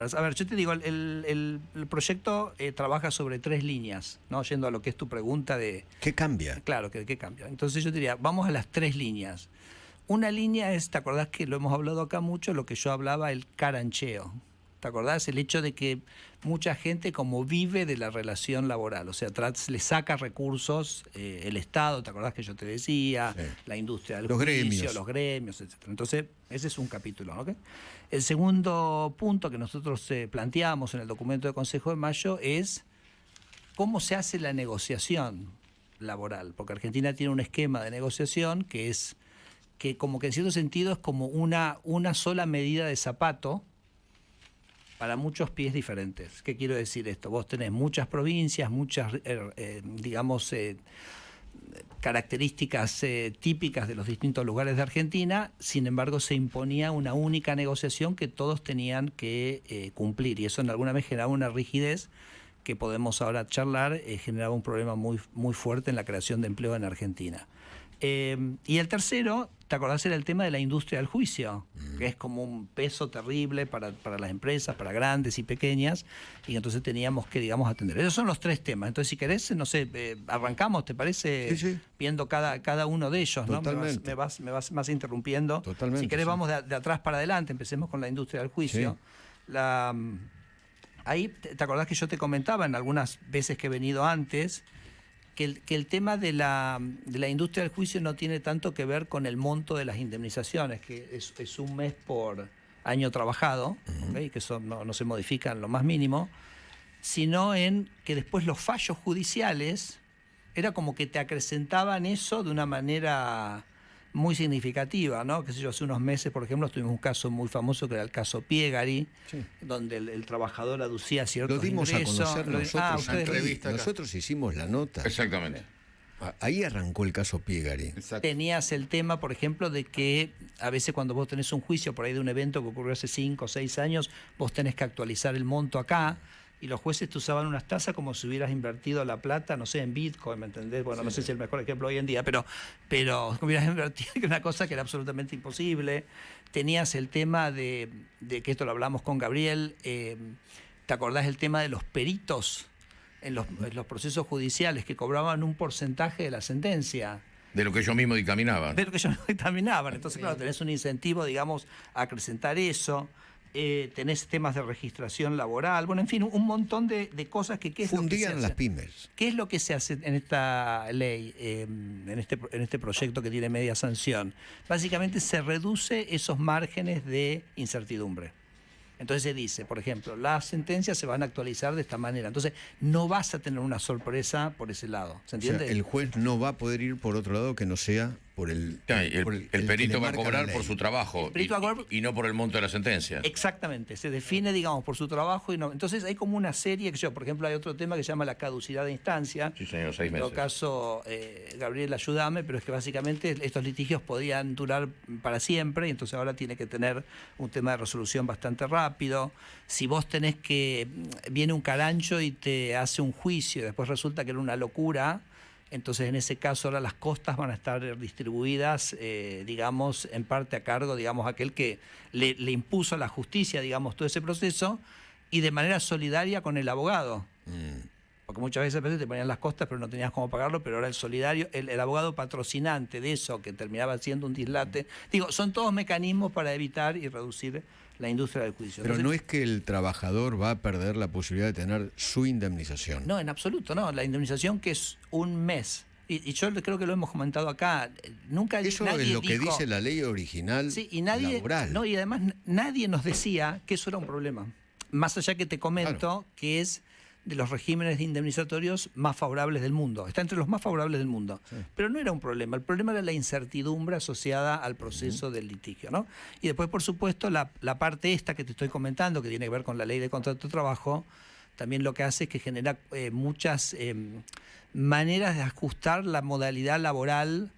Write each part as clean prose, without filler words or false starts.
A ver, yo te digo, el proyecto trabaja sobre 3 líneas, ¿no? Yendo a lo que es tu pregunta de... ¿Qué cambia? Claro, ¿qué cambia? Entonces yo te diría, vamos a las 3 líneas. Una línea es, ¿te acordás que lo hemos hablado acá mucho, lo que yo hablaba, el carancheo? ¿Te acordás? El hecho de que mucha gente como vive de la relación laboral, o sea, le saca recursos el Estado, ¿te acordás que yo te decía? Sí. La industria del Los juicio, gremios. los gremios, etc. Entonces, ese es un capítulo, ¿ok? El segundo punto que nosotros planteamos en el documento de Consejo de Mayo es cómo se hace la negociación laboral, porque Argentina tiene un esquema de negociación que es que como que en cierto sentido es como una sola medida de zapato para muchos pies diferentes. ¿Qué quiero decir esto? Vos tenés muchas provincias, muchas, digamos, características típicas de los distintos lugares de Argentina, sin embargo se imponía una única negociación que todos tenían que cumplir, y eso en alguna vez generaba una rigidez que podemos ahora charlar, generaba un problema muy, muy fuerte en la creación de empleo en Argentina. Y el tercero, ¿te acordás? Era el tema de la industria del juicio, que es como un peso terrible para las empresas, para grandes y pequeñas, y entonces teníamos que, digamos, atender. Esos son los 3 temas. Entonces, si querés, no sé, arrancamos, ¿te parece? Sí. Viendo cada uno de ellos, ¿no? Totalmente. Me vas interrumpiendo. Totalmente, Si querés, sí. vamos de atrás para adelante. Empecemos con la industria del juicio. Sí. Ahí, ¿te acordás que yo te comentaba en algunas veces que he venido antes que el tema de la industria del juicio no tiene tanto que ver con el monto de las indemnizaciones, que es 1 mes por año trabajado, ¿okay? Que eso no se modifica en lo más mínimo, sino en que después los fallos judiciales era como que te acrecentaban eso de una manera muy significativa, ¿no? Qué sé yo, hace unos meses, por ejemplo, tuvimos un caso muy famoso que era el caso Piegari, Sí. donde el trabajador aducía ciertos Lo dimos ingresos. a conocer nosotros. Ustedes Nosotros hicimos la nota. Exactamente. Ahí arrancó el caso Piegari. Exacto. tenías el tema, por ejemplo, de que a veces cuando vos tenés un juicio por ahí de un evento que ocurrió hace 5 o 6 años, vos tenés que actualizar el monto acá, y los jueces te usaban unas tasas como si hubieras invertido la plata, no sé, en Bitcoin, ¿me entendés? Bueno, no sé si es el mejor ejemplo hoy en día, pero hubieras invertido en una cosa que era absolutamente imposible. Tenías el tema de que esto lo hablamos con Gabriel, ¿te acordás el tema de los peritos en los procesos judiciales que cobraban un porcentaje de la sentencia? De lo que ellos mismos dictaminaban. De lo que ellos no dictaminaban. Entonces, claro, tenés un incentivo, digamos, a acrecentar eso. Tenés temas de registración laboral, bueno, en fin, un montón de cosas que... ¿qué es lo que se Fundían hace? las pymes. ¿Qué es lo que se hace en esta ley, en este proyecto que tiene media sanción? Básicamente se reduce esos márgenes de incertidumbre. Entonces se dice, por ejemplo, las sentencias se van a actualizar de esta manera. Entonces no vas a tener una sorpresa por ese lado. ¿Se O sea, entiende? el juez no va a poder ir por otro lado que no sea por el... El perito va a cobrar por su trabajo perito va a cobrar- y no por el monto de la sentencia. Exactamente, se define, digamos, por su trabajo y no. Entonces hay como una serie, por ejemplo, hay otro tema que se llama la caducidad de instancia. Sí, señor, 6 En meses. todo caso, Gabriel, ayúdame, pero es que básicamente estos litigios podían durar para siempre y entonces ahora tiene que tener un tema de resolución bastante rápido. Si vos tenés viene un carancho y te hace un juicio y después resulta que era una locura, entonces en ese caso ahora las costas van a estar distribuidas, digamos, en parte a cargo, digamos, aquel que le impuso a la justicia, digamos, todo ese proceso y de manera solidaria con el abogado. Porque muchas veces te ponían las costas pero no tenías cómo pagarlo, pero ahora el solidario, el abogado patrocinante de eso, que terminaba siendo un dislate. Digo, son todos mecanismos para evitar y reducir la industria del juicio. Pero Entonces, no es que el trabajador va a perder la posibilidad de tener su indemnización. no, en absoluto, no. La indemnización que es 1 mes. Y yo creo que lo hemos comentado acá. Nunca Eso nadie es lo que dijo- dice la ley original Sí, y nadie, laboral. no, y además nadie nos decía que eso era un problema. Más allá que te comento Claro. que es de los regímenes indemnizatorios más favorables del mundo. Está entre los más favorables del mundo. Sí. Pero no era un problema. El problema era la incertidumbre asociada al proceso del litigio, ¿no? Y después, por supuesto, la parte esta que te estoy comentando, que tiene que ver con la ley de contrato de trabajo, también lo que hace es que genera muchas maneras de ajustar la modalidad laboral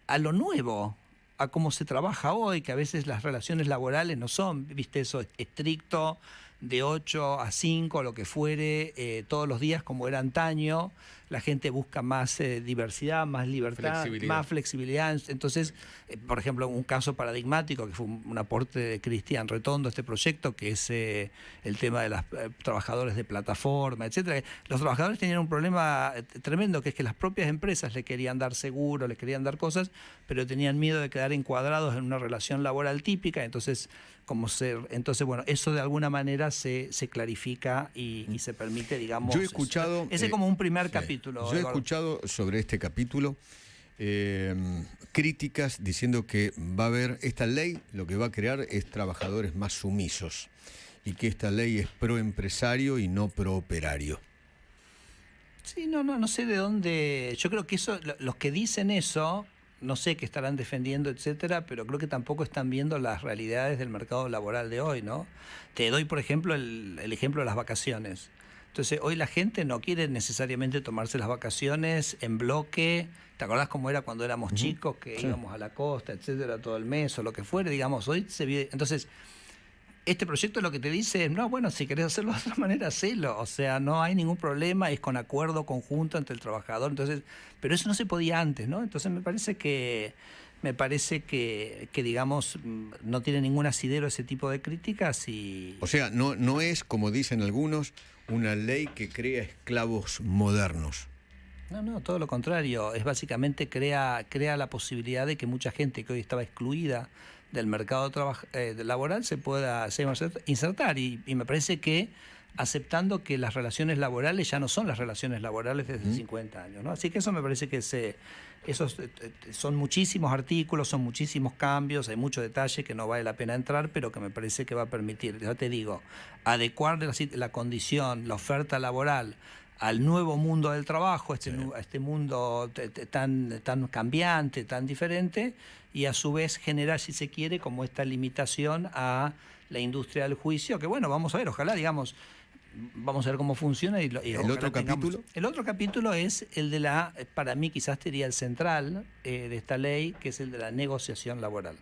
a lo nuevo, a cómo se trabaja hoy, que a veces las relaciones laborales no son, viste, eso estricto, de 8 a 5, lo que fuere, todos los días como era antaño. La gente busca más diversidad, más libertad, más flexibilidad. Entonces, por ejemplo, un caso paradigmático que fue un aporte de Cristian Retondo a este proyecto, que es el tema de los trabajadores de plataforma, etcétera. Los trabajadores tenían un problema tremendo, que es que las propias empresas le querían dar seguro, le querían dar cosas, pero tenían miedo de quedar encuadrados en una relación laboral típica. Entonces, bueno, eso de alguna manera se clarifica y se permite, digamos. Yo he escuchado. Ese como un primer capítulo. Yo he escuchado sobre este capítulo críticas diciendo que va a haber esta ley, lo que va a crear es trabajadores más sumisos y que esta ley es pro empresario y no pro operario. Sí, no sé de dónde. Yo creo que eso, los que dicen eso, no sé qué estarán defendiendo, etcétera, pero creo que tampoco están viendo las realidades del mercado laboral de hoy, ¿no? Te doy, por ejemplo, el ejemplo de las vacaciones. Entonces, hoy la gente no quiere necesariamente tomarse las vacaciones en bloque. ¿Te acordás cómo era cuando éramos chicos, que íbamos a la costa, etcétera, todo el mes o lo que fuere? Digamos, hoy se vive. Entonces, este proyecto lo que te dice es, no, bueno, si querés hacerlo de otra manera, hacelo. O sea, no hay ningún problema, es con acuerdo conjunto entre el trabajador. Entonces, pero eso no se podía antes, ¿no? Entonces me parece que digamos, no tiene ningún asidero ese tipo de críticas y. O sea, no es, como dicen algunos, una ley que crea esclavos modernos. No, todo lo contrario. Es básicamente crea la posibilidad de que mucha gente que hoy estaba excluida del mercado laboral se pueda insertar. Y me parece que aceptando que las relaciones laborales ya no son las relaciones laborales desde 50 años, ¿no? Así que eso me parece que esos son muchísimos artículos, son muchísimos cambios, hay mucho detalle que no vale la pena entrar, pero que me parece que va a permitir, ya te digo, adecuar la condición, la oferta laboral al nuevo mundo del trabajo, a este mundo tan cambiante, tan diferente, y a su vez generar, si se quiere, como esta limitación a la industria del juicio, que bueno, vamos a ver, ojalá, digamos, vamos a ver cómo funciona. ¿El otro capítulo? El otro capítulo es el de para mí quizás sería el central de esta ley, que es el de la negociación laboral.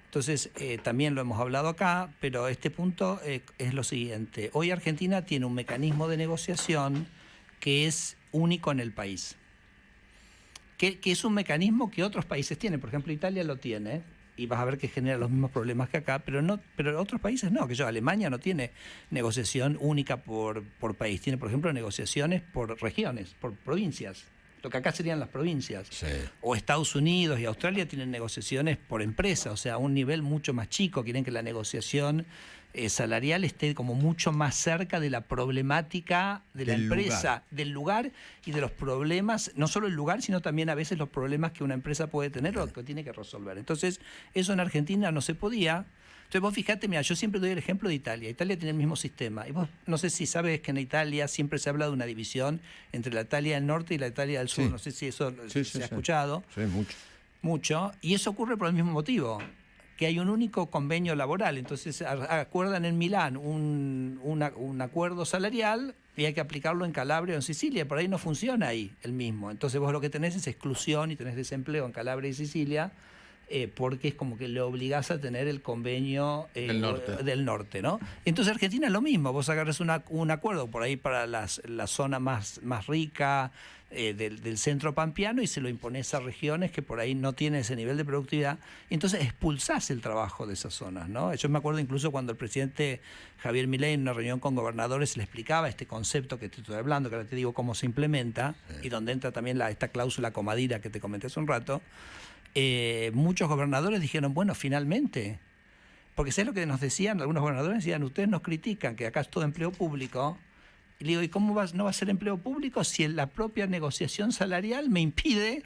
Entonces, también lo hemos hablado acá, pero este punto es lo siguiente. Hoy Argentina tiene un mecanismo de negociación que es único en el país. Que es un mecanismo que otros países tienen. Por ejemplo, Italia lo tiene, y vas a ver que genera los mismos problemas que acá, pero otros países no. Alemania no tiene negociación única por país. Tiene, por ejemplo, negociaciones por regiones, por provincias. Lo que acá serían las provincias. Sí. O Estados Unidos y Australia tienen negociaciones por empresa, o sea, a un nivel mucho más chico. Quieren que la negociación salarial esté como mucho más cerca de la problemática de la empresa, del lugar y de los problemas, no solo el lugar, sino también a veces los problemas que una empresa puede tener o que tiene que resolver. Entonces, eso en Argentina no se podía. Entonces vos fijate, mira, yo siempre doy el ejemplo de Italia. Italia tiene el mismo sistema. Y vos no sé si sabes que en Italia siempre se habla de una división entre la Italia del norte y la Italia del sur. Sí. No sé si eso se ha escuchado. Sí, mucho. Mucho. Y eso ocurre por el mismo motivo, que hay un único convenio laboral. Entonces acuerdan en Milán un acuerdo salarial y hay que aplicarlo en Calabria o en Sicilia. Por ahí no funciona ahí el mismo. Entonces vos lo que tenés es exclusión y tenés desempleo en Calabria y Sicilia, porque es como que le obligás a tener el convenio del norte, ¿no? Entonces Argentina es lo mismo. Vos agarras un acuerdo por ahí para la zona más rica del centro pampeano y se lo imponés a regiones que por ahí no tienen ese nivel de productividad. Entonces expulsás el trabajo de esas zonas, ¿no? Yo me acuerdo incluso cuando el presidente Javier Milei en una reunión con gobernadores le explicaba este concepto que te estoy hablando, que ahora te digo cómo se implementa, y donde entra también esta cláusula comadira que te comenté hace un rato. Muchos gobernadores dijeron, bueno, finalmente, porque ¿sabes lo que nos decían? Algunos gobernadores decían, ustedes nos critican que acá es todo empleo público. Y le digo, ¿y cómo no va a ser empleo público si la propia negociación salarial me impide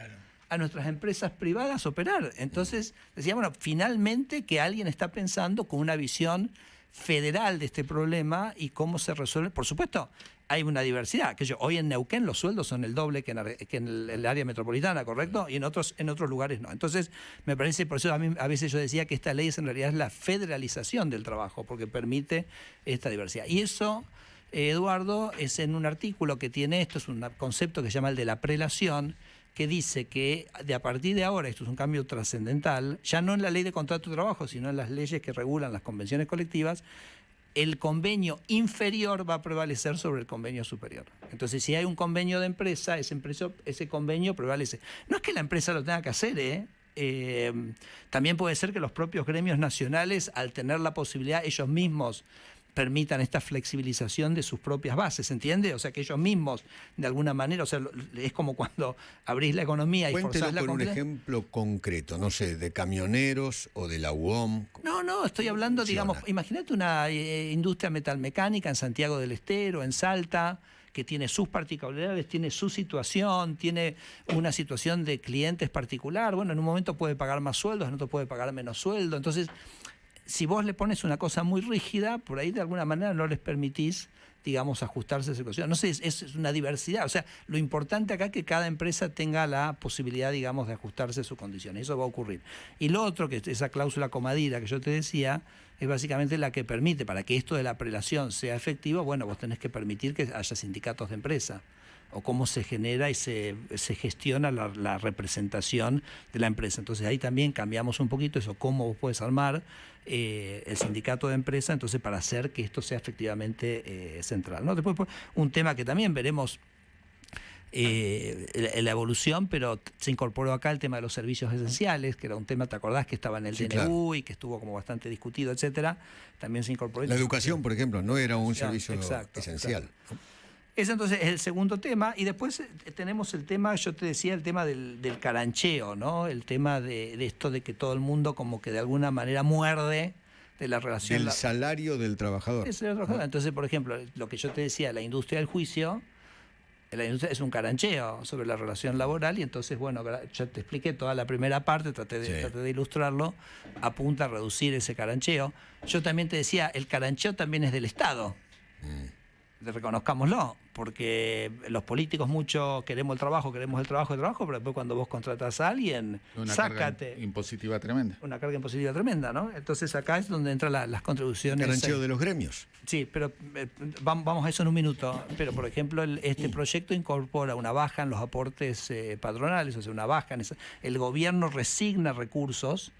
a nuestras empresas privadas operar? Entonces decía, bueno, finalmente que alguien está pensando con una visión federal de este problema y cómo se resuelve. Por supuesto, hay una diversidad. Hoy en Neuquén los sueldos son el doble que en el área metropolitana, ¿correcto? Y en otros lugares no. Entonces, me parece, por eso a veces yo decía que esta ley en realidad es la federalización del trabajo, porque permite esta diversidad. Y eso, Eduardo, es en un artículo que tiene esto, es un concepto que se llama el de la prelación, que dice que a partir de ahora, esto es un cambio trascendental, ya no en la ley de contrato de trabajo, sino en las leyes que regulan las convenciones colectivas, el convenio inferior va a prevalecer sobre el convenio superior. Entonces, si hay un convenio de empresa, ese convenio prevalece. No es que la empresa lo tenga que hacer, también puede ser que los propios gremios nacionales, al tener la posibilidad, ellos mismos permitan esta flexibilización de sus propias bases, ¿entiende? O sea, que ellos mismos, de alguna manera, o sea, es como cuando abrís la economía y forzás la con un ejemplo concreto, no sé, de camioneros o de la UOM. No, estoy hablando, digamos, imagínate una industria metalmecánica en Santiago del Estero, en Salta, que tiene sus particularidades, tiene su situación, tiene una situación de clientes particular. Bueno, en un momento puede pagar más sueldos, en otro puede pagar menos sueldo. Entonces, si vos le pones una cosa muy rígida, por ahí de alguna manera no les permitís, digamos, ajustarse a esa situación. No sé, es una diversidad. O sea, lo importante acá es que cada empresa tenga la posibilidad, digamos, de ajustarse a sus condiciones. Eso va a ocurrir. Y lo otro, que esa cláusula comadida que yo te decía, es básicamente la que permite, para que esto de la prelación sea efectivo, bueno, vos tenés que permitir que haya sindicatos de empresa, o cómo se genera y se gestiona la representación de la empresa. Entonces ahí también cambiamos un poquito eso, cómo vos puedes armar el sindicato de empresa, entonces para hacer que esto sea efectivamente central, ¿no? Después un tema que también veremos la evolución, pero se incorporó acá el tema de los servicios esenciales, que era un tema, ¿te acordás? Que estaba en el DNU, claro, y que estuvo como bastante discutido, etcétera. También se incorporó. La educación, por ejemplo, no era un servicio esencial. Exacto. Ese entonces es el segundo tema, y después tenemos el tema, yo te decía, el tema del carancheo, ¿no? El tema de esto de que todo el mundo como que de alguna manera muerde de la relación. Del salario del trabajador. Entonces, por ejemplo, lo que yo te decía, la industria del juicio, la industria es un carancheo sobre la relación laboral, y entonces, bueno, ya te expliqué toda la primera parte, traté de ilustrarlo, apunta a reducir ese carancheo. Yo también te decía, el carancheo también es del Estado. Reconozcámoslo, porque los políticos mucho queremos el trabajo, pero después cuando vos contratás a alguien, sácate. Carga impositiva tremenda. Una carga impositiva tremenda, ¿no? Entonces acá es donde entran las contribuciones. Carancheo de los gremios. Sí, pero vamos a eso en un minuto. Pero, por ejemplo, este proyecto incorpora una baja en los aportes patronales, o sea, una baja en el gobierno resigna recursos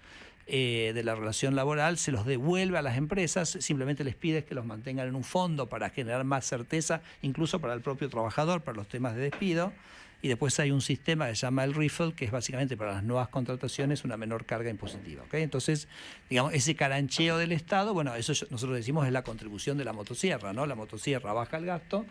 de la relación laboral, se los devuelve a las empresas, simplemente les pide que los mantengan en un fondo para generar más certeza, incluso para el propio trabajador, para los temas de despido. Y después hay un sistema que se llama el RIFLE, que es básicamente para las nuevas contrataciones una menor carga impositiva. ¿Okay? Entonces, digamos, ese carancheo del Estado, bueno, eso nosotros decimos es la contribución de la motosierra, ¿no? La motosierra baja el gasto,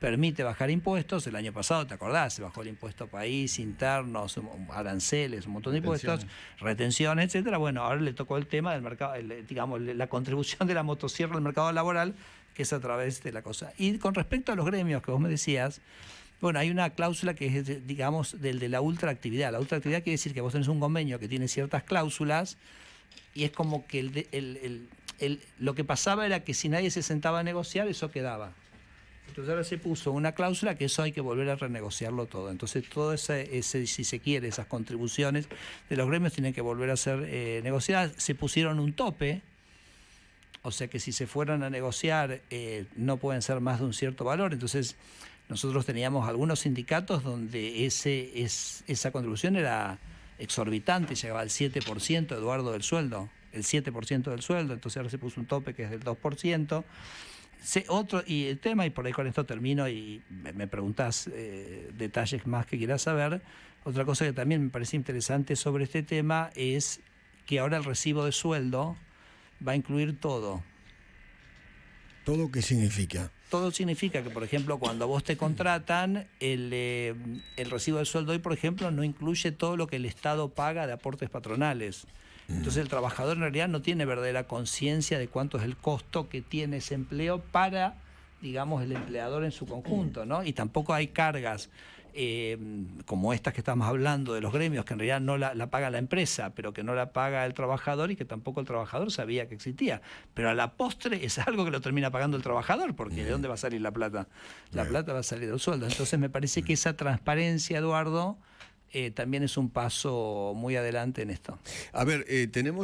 permite bajar impuestos. El año pasado, ¿te acordás? Se bajó el impuesto país, internos, aranceles, un montón de impuestos, retenciones, etcétera. Bueno, ahora le tocó el tema del mercado, digamos, la contribución de la motosierra al mercado laboral, que es a través de la cosa. Y con respecto a los gremios que vos me decías, bueno, hay una cláusula que es, digamos, del de la ultraactividad. La ultraactividad quiere decir que vos tenés un convenio que tiene ciertas cláusulas, y es como que lo que pasaba era que si nadie se sentaba a negociar, eso quedaba. Entonces ahora se puso una cláusula que eso hay que volver a renegociarlo todo. Entonces todo ese si se quiere, esas contribuciones de los gremios tienen que volver a ser negociadas. Se pusieron un tope, o sea que si se fueran a negociar no pueden ser más de un cierto valor. Entonces nosotros teníamos algunos sindicatos donde esa contribución era exorbitante, llegaba al 7%, Eduardo, del sueldo, el 7% del sueldo. Entonces ahora se puso un tope que es del 2%. Y el tema, y por ahí con esto termino y me preguntás detalles más que quieras saber, otra cosa que también me parece interesante sobre este tema es que ahora el recibo de sueldo va a incluir todo. ¿Todo qué significa? Todo significa que, por ejemplo, cuando vos te contratan, el recibo de sueldo hoy, por ejemplo, no incluye todo lo que el Estado paga de aportes patronales. Entonces el trabajador en realidad no tiene verdadera conciencia de cuánto es el costo que tiene ese empleo para, digamos, el empleador en su conjunto, ¿no? Y tampoco hay cargas como estas que estamos hablando de los gremios, que en realidad no la paga la empresa, pero que no la paga el trabajador y que tampoco el trabajador sabía que existía. Pero a la postre es algo que lo termina pagando el trabajador, porque ¿de dónde va a salir la plata? La plata va a salir del sueldo. Entonces me parece que esa transparencia, Eduardo, también es un paso muy adelante en esto. A ver, tenemos